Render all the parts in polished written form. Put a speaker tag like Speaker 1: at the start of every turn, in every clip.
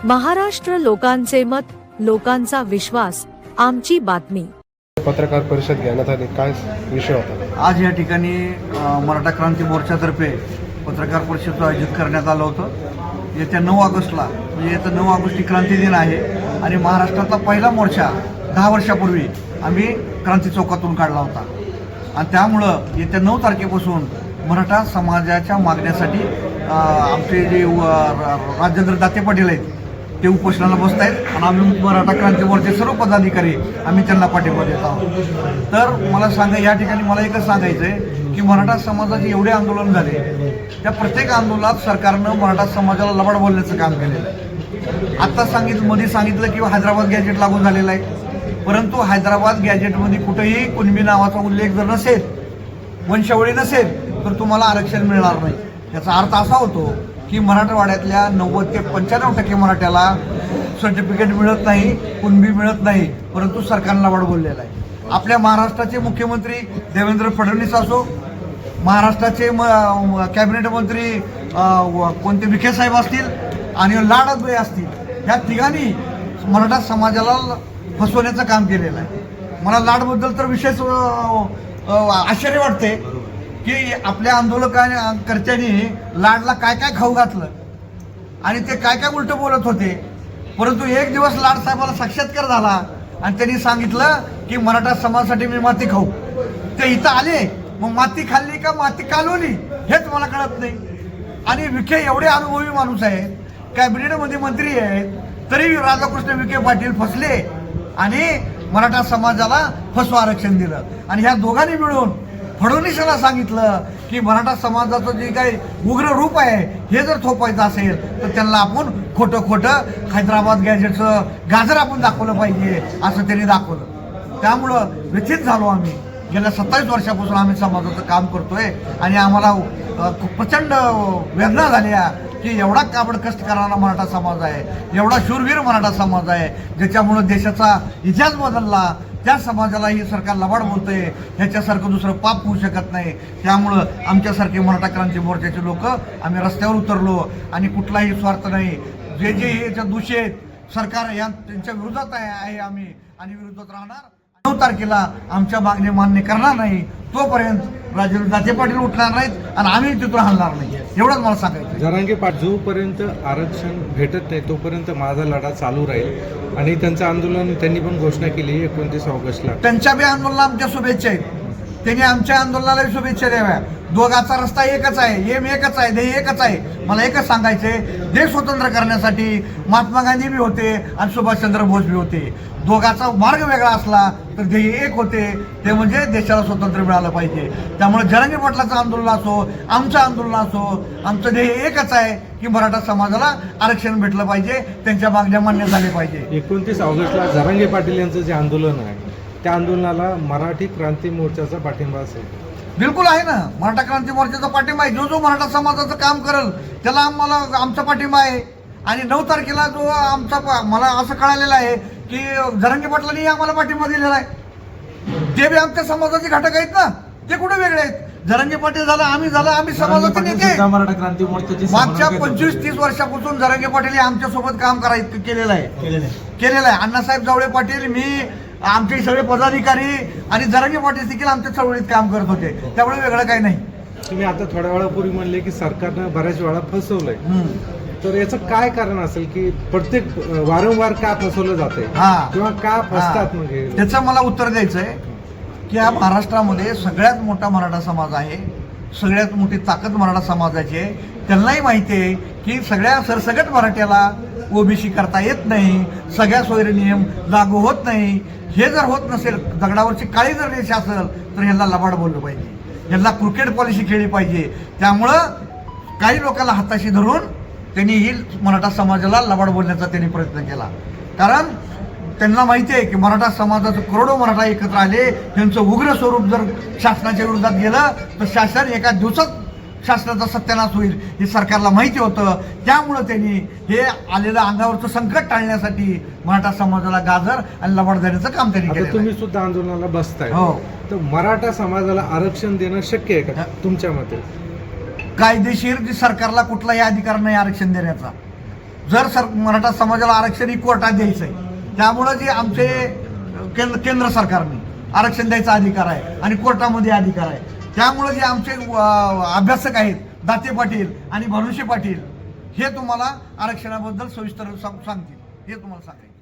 Speaker 1: महाराष्ट्र लोकांचे मत, लोकांचा विश्वास, आमची बातमी.
Speaker 2: पत्रकार परिषद घेण्यात आली, काय विषय होता?
Speaker 3: आज या ठिकाणी मराठा क्रांती मोर्चातर्फे पत्रकार परिषद आयोजित करण्यात आलं होतं. येत्या 9 ऑगस्टला म्हणजे येत्या 9 ऑगस्ट ही क्रांती दिन आहे आणि महाराष्ट्रातला पहिला मोर्चा 10 वर्षापूर्वी आम्ही क्रांती चौकातून काढला होता आणि त्यामुळं येत्या 9 तारखेपासून मराठा समाजाच्या मागण्यासाठी आमचे जे राजेंद्र दाते पाटील आहेत ते उपोषणाला बसत आहेत आणि आम्ही मराठा क्रांती मोर्चाचे सर्व पदाधिकारी आम्ही त्यांना पाठिंबा देत आहोत. तर मला सांगा, या ठिकाणी मला एकच सांगायचं आहे की मराठा समाजाचे एवढे आंदोलन झाले, त्या प्रत्येक आंदोलनात सरकारनं मराठा समाजाला लबाड बोलण्याचं काम केलेलं आहे. आत्ता मध्ये सांगितलं की हैदराबाद गॅजेट लागू झालेलं आहे, परंतु हैदराबाद गॅजेटमध्ये कुठेही कुणबी नावाचा उल्लेख जर नसेल, वंशावळी नसेल, तर तुम्हाला आरक्षण मिळणार नाही. याचा अर्थ असा होतो की मराठवाड्यातल्या 90 ते 95% मराठ्याला सर्टिफिकेट मिळत नाही, कुणबी मिळत नाही, परंतु सरकारनं लबाड बोललेलं आहे. आपल्या महाराष्ट्राचे मुख्यमंत्री देवेंद्र फडणवीस असो, महाराष्ट्राचे कॅबिनेट मंत्री कोणते विखे साहेब असतील आणि लाडतबाई असतील, ह्या तिघांनी मराठा समाजाला फसवण्याचं काम केलेलं आहे. मला लाडबद्दल तर विशेष आश्चर्य वाटते की आपल्या आंदोलकांनी लाडला काय काय खाऊ घातलं आणि ते काय काय उलटं बोलत होते, परंतु एक दिवस लाड साहेबाला साक्षात्कार झाला आणि त्यांनी सांगितलं की मराठा समाजासाठी मी माती खाऊ. ते इथं आले, मग माती खाल्ली का माती कालवली हेच मला कळत नाही. आणि विखे एवढे अनुभवी माणूस आहेत, कॅबिनेटमध्ये मंत्री आहेत, तरी राधाकृष्ण विखे पाटील फसले आणि मराठा समाजाला फसवा आरक्षण दिलं. आणि ह्या दोघांनी मिळून फडणवीसांना सांगितलं की मराठा समाजाचं जे काही उग्र रूप आहे हे जर थोपायचं असेल तर त्यांना आपण खोटं हैदराबाद गॅजेटचं गाजर आपण दाखवलं पाहिजे, असं त्यांनी दाखवलं. त्यामुळं व्यथित झालो आम्ही. गेल्या 27 वर्षापासून आम्ही समाजाचं काम करतोय आणि आम्हाला प्रचंड वेदना झाल्या की एवढा काबड कष्ट करणारा मराठा समाज आहे, एवढा शूरवीर मराठा समाज आहे, ज्याच्यामुळं देशाचा इतिहास बदलला. त्या समाजाला ही सरकार लबाड बोलतंय, ह्याच्यासारखं दुसरं पाप होऊ शकत नाही. त्यामुळं आमच्यासारखे मराठा क्रांती मोर्चाचे लोक आम्ही रस्त्यावर उतरलो आणि कुठलाही स्वार्थ नाही. जे याच्या दोषी आहेत सरकार त्यांच्या विरोधात आहे आम्ही आणि विरोधात राहणार. 9 तारखेला आमच्या मागणी मान्य करणार नाही तोपर्यंत राजेंद्र दाते पाटील उठणार नाहीत आणि आम्ही तिथून हलणार नाही, एवढंच मला सांगायचं.
Speaker 2: जरांगे पाटील जोपर्यंत आरक्षण भेटत नाही तोपर्यंत माझा लढा चालू राहील आणि त्यांचं आंदोलन त्यांनी पण घोषणा केली 29 ऑगस्टला.
Speaker 3: त्यांच्या बी आंदोलनाला आमच्या शुभेच्छा आहेत, त्यांनी आमच्या आंदोलनाला शुभेच्छा द्याव्या. दोघाचा रस्ता एकच आहे, एम एकच आहे, ध्येय एकच आहे. मला एकच सांगायचंय, देश स्वतंत्र करण्यासाठी महात्मा गांधी बी होते आणि सुभाषचंद्र बोस बी होते. दोघाचा मार्ग वेगळा असला तर ध्येय एक होते, ते म्हणजे देशाला स्वातंत्र्य मिळालं पाहिजे. त्यामुळे जरांगे पाटलाचं आंदोलन असो, आमचं आंदोलन असो, आमचं ध्येय एकच आहे की मराठा समाजाला आरक्षण भेटलं पाहिजे, त्यांच्या मागण्या मान्य झाल्या पाहिजे.
Speaker 2: 29 ऑगस्टला जरांगे पाटील यांचं जे आंदोलन आहे त्या आंदोलनाला मराठी क्रांती मोर्चाचा पाठिंबा असेल?
Speaker 3: बिलकुल आहे ना, मराठा क्रांती मोर्चाचा पाठिंबा आहे. जो मराठा समाजाचं काम करेल त्याला आमचा पाठिंबा आहे. आणि 9 तारखेला जो मला असं कळालेलं आहे की जरांगे पाटलांनी आम्हाला पाठिंबा दिलेला आहे. ते बी आमच्या समाजाचे घटक आहेत ना, ते कुठे वेगळे आहेत? जरांगे पाटील झालं, आम्ही समाजाचे नेते.
Speaker 4: मराठा क्रांती मोर्चाची
Speaker 3: मागच्या 25-30 वर्षापासून जरांगे पाटील हे आमच्यासोबत काम केलेलं आहे. अण्णासाहेब जावळे पाटील, मी, आमचे सगळे पदाधिकारी आणि जरांगे पाटील देखील आमच्या चळवळीत काम करत होते. त्यामुळे वेगळं काही नाही.
Speaker 2: तुम्ही आता थोड्या वेळापूर्वी म्हणले की सरकारनं बऱ्याच वेळा फसवलंय, तर याचं काय कारण असेल की प्रत्येक वारंवार का फसवलं जाते किंवा का फसतात? मग
Speaker 3: त्याचं मला उत्तर द्यायचं आहे की या महाराष्ट्रामध्ये सगळ्यात मोठा मराठा समाज आहे, सगळ्यात मोठी ताकद मराठा समाजाची आहे. त्यांनाही माहिती आहे की सगळ्या सरसकट मराठ्याला ओबीसी करता येत नाही, सगळ्या सोयरे नियम लागू होत नाही. हे जर होत नसेल, दगडावरची काळी जर रेष असेल तर ह्यांना लबाड बोललं पाहिजे, ह्यांना क्रिकेट पॉलिसी खेळली पाहिजे. त्यामुळं काही लोकांना हाताशी धरून त्यांनी ही मराठा समाजाला लबाड बोलण्याचा त्यांनी प्रयत्न केला. कारण त्यांना माहिती आहे की मराठा समाजाचं करोडो मराठा एकत्र आले, त्यांचं उग्र स्वरूप जर शासनाच्या विरोधात गेलं तर शासन एका दिवसात शासनाचा सत्यानाश होईल हे सरकारला माहिती होतं. त्यामुळं त्यांनी हे आलेलं अंगावरचं संकट टाळण्यासाठी मराठा समाजाला गाजर आणि लबाड देण्याचं काम त्यांनी केलं.
Speaker 2: तुम्ही सुद्धा आंदोलनाला बसताय,
Speaker 3: हो,
Speaker 2: तर मराठा समाजाला आरक्षण देणं शक्य आहे का तुमच्या मते?
Speaker 3: कायदेशीर सरकारला कुठलाही अधिकार नाही आरक्षण देण्याचा. जर मराठा समाजाला आरक्षण ही कोर्टात द्यायचं आहे, त्यामुळं जे आमचे केंद्र सरकारने आरक्षण द्यायचा अधिकार आहे आणि कोर्टामध्ये अधिकार आहे, त्यामुळं जे आमचे अभ्यासक आहेत दाते पाटील आणि भनुषे पाटील हे तुम्हाला आरक्षणाबद्दल सविस्तर सांगतील, हे तुम्हाला सांगायचं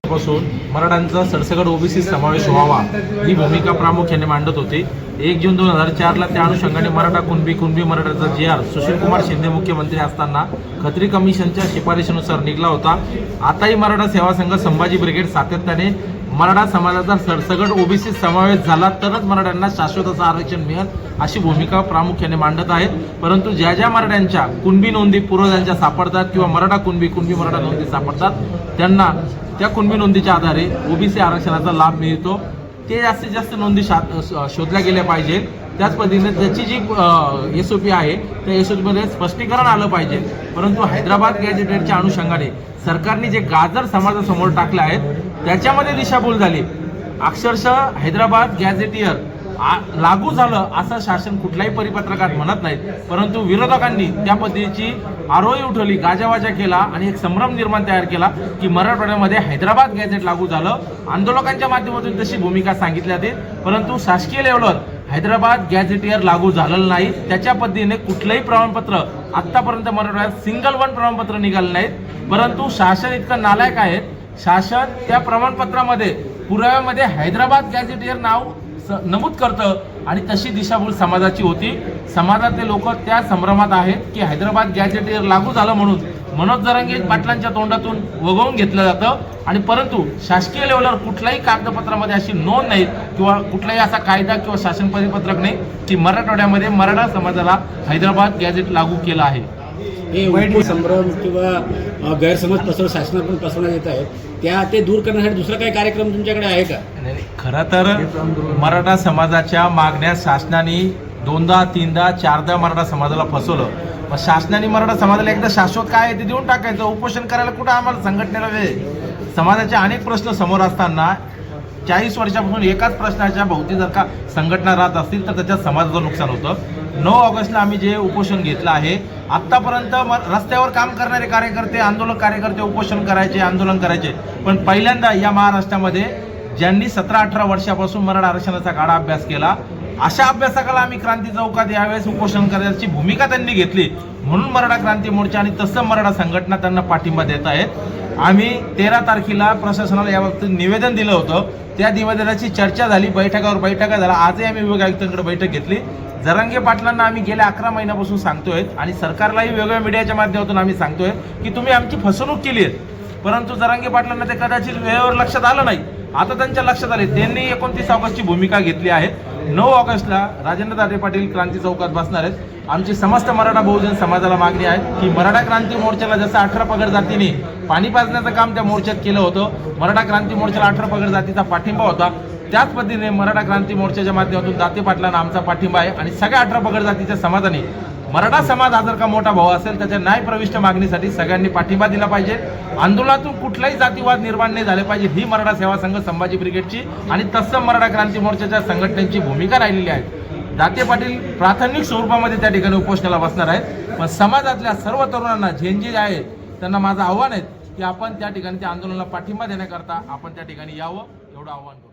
Speaker 4: पासून मराठ्यांचा सरसकट ओबीसी समावेश व्हावा ही भूमिका प्रामुख्याने मांडत होते. 1 जून 2004ला त्या अनुषंगाने मराठा कुणबी मराठाचा GR सुशीलकुमार शिंदे मुख्यमंत्री असताना खत्री कमिशनच्या शिफारशीनुसार निघाला होता. आताही मराठा सेवा संघ संभाजी ब्रिगेड सातत्याने मराठा समाजाचा सरसकट ओबीसी समावेश झाला तरच मराठ्यांना शाश्वत असं आरक्षण मिळेल अशी भूमिका प्रामुख्याने मांडत आहेत. परंतु ज्या ज्या मराठ्यांच्या कुणबी नोंदी पूर्वजांच्या सापडतात किंवा मराठा कुणबी मराठा नोंदी सापडतात त्यांना त्या कुणबी नोंदीच्या आधारे ओबीसी आरक्षणाचा लाभ मिळतो. ते जास्तीत जास्त नोंदी शोधल्या गेल्या पाहिजे. त्याच पद्धतीने त्याची जी SOP आहे त्या SOPमध्ये स्पष्टीकरण आलं पाहिजे. परंतु हैदराबाद गॅझेटेडच्या अनुषंगाने सरकारने जे गाजर समाजासमोर टाकले आहेत त्याच्यामध्ये दिशाभूल झाली. अक्षरशः हैदराबाद गॅझेटियर लागू झालं असं शासन कुठल्याही परिपत्रकात म्हणत नाहीत, परंतु विरोधकांनी त्या पद्धतीची आरोळी उठवली, गाजावाजा केला आणि एक संभ्रम निर्माण तयार केला की मराठवाड्यामध्ये हैदराबाद गॅझेट लागू झालं. आंदोलकांच्या माध्यमातून तशी भूमिका सांगितली जाते, परंतु शासकीय लेवलवर हैदराबाद गॅझेटियर लागू झालेलं नाही. त्याच्या पद्धतीने कुठलंही प्रमाणपत्र आतापर्यंत मराठवाड्यात सिंगल वन प्रमाणपत्र निघालं नाहीत. परंतु शासन इतकं नालायक आहे, शासन त्या प्रमाणपत्रामध्ये पुराव्यामध्ये हैदराबाद गॅझेटियर नाव नमूद करतं आणि तशी दिशाभूल समाजाची होती. समाजातले लोक त्या संभ्रमात आहेत की हैदराबाद गॅझेटियर लागू झालं म्हणून मनोज जरांगे पाटलांच्या तोंडातून वगळून घेतलं जातं आणि परंतु शासकीय लेवलवर कुठल्याही कागदपत्रामध्ये अशी नोंद नाही किंवा कुठलाही असा कायदा किंवा शासन परिपत्रक नाही की मराठवाड्यामध्ये मराठा समाजाला हैदराबाद गॅझेट लागू केलं आहे.
Speaker 5: हे वाईट संभ्रम किंवा गैरसमज शासनाकडून पसरवण्यात येत आहेत, ते दूर करण्यासाठी दुसरा काही कार्यक्रम तुमच्याकडे आहे का?
Speaker 4: खरं तर मराठा समाजाच्या मागण्या शासनाने 2दा 3दा 4दा मराठा समाजाला फसवलं. मग शासनाने मराठा समाजाला एकदा शाश्वत काय आहे ते देऊन टाकायचं. उपोषण करायला कुठं आम्हाला संघटनेला वेळ? समाजाचे अनेक प्रश्न समोर असताना 40 वर्षापासून एकाच प्रश्नाच्या भोवती जर का संघटना राहत असतील तर त्याच्यात समाजाचं नुकसान होतं. 9 ऑगस्टला आम्ही जे उपोषण घेतलं आहे, आत्तापर्यंत रस्त्यावर काम करणारे कार्यकर्ते, आंदोलक कार्यकर्ते उपोषण करायचे, आंदोलन करायचे, पण पहिल्यांदा या महाराष्ट्रामध्ये ज्यांनी 17-18 वर्षापासून मराठा आरक्षणाचा गाढा अभ्यास केला अशा अभ्यासकाला आम्ही क्रांती चौकात यावेळेस उपोषण करण्याची भूमिका त्यांनी घेतली. म्हणून मराठा क्रांती मोर्चा आणि तसं मराठा संघटना त्यांना पाठिंबा देत आहेत. आम्ही 13 तारखेला प्रशासनाला याबाबतीत निवेदन दिलं होतं. त्या निवेदनाची चर्चा झाली, बैठका झाला. आजही आम्ही विभाग आयुक्तांकडे बैठक घेतली. जरांगे पाटलांना आम्ही गेल्या 11 महिन्यापासून सांगतोय आणि सरकारलाही वेगवेगळ्या मीडियाच्या माध्यमातून आम्ही सांगतोय की तुम्ही आमची फसवणूक केली आहे. परंतु जरांगे पाटलांना ते कदाचित वेळेवर लक्षात आलं नाही. आता त्यांच्या लक्षात आले. त्यांनी 29 ऑगस्टची भूमिका घेतली आहे. 9 ऑगस्टला राजेंद्र दाटे पाटील क्रांती चौकात बसणार आहेत. आमची समस्त मराठा बहुजन समाजाला मागणी आहे की मराठा क्रांती मोर्चाला जसं 18 पगड जातीने पाणी पाजण्याचं काम त्या मोर्चात केलं होतं, मराठा क्रांती मोर्चाला 18 पगड जातीचा पाठिंबा होता, त्याच पद्धतीने मराठा क्रांती मोर्चाच्या माध्यमातून दाते पाटलांना आमचा पाठिंबा आहे. आणि सगळ्या 18 पगड जातीच्या समाजाने मराठा समाज हा जर का मोठा भाऊ असेल त्याच्या न्याय प्रविष्ट मागणीसाठी सगळ्यांनी पाठिंबा दिला पाहिजे. आंदोलनातून कुठलाही जातीवाद निर्माण नाही झाले पाहिजे ही मराठा सेवा संघ संभाजी ब्रिगेडची आणि तत्सम मराठा क्रांती मोर्चाच्या संघटनेची भूमिका राहिलेली आहे. दाते पाटील प्राथमिक स्वरूपामध्ये त्या ठिकाणी उपोषणाला बसणार आहेत. पण समाजातल्या सर्व तरुणांना झेंजी आहे त्यांना माझं आव्हान आहे की आपण त्या ठिकाणी त्या आंदोलनाला पाठिंबा देण्याकरता आपण त्या ठिकाणी यावं, एवढं आव्हान करतो.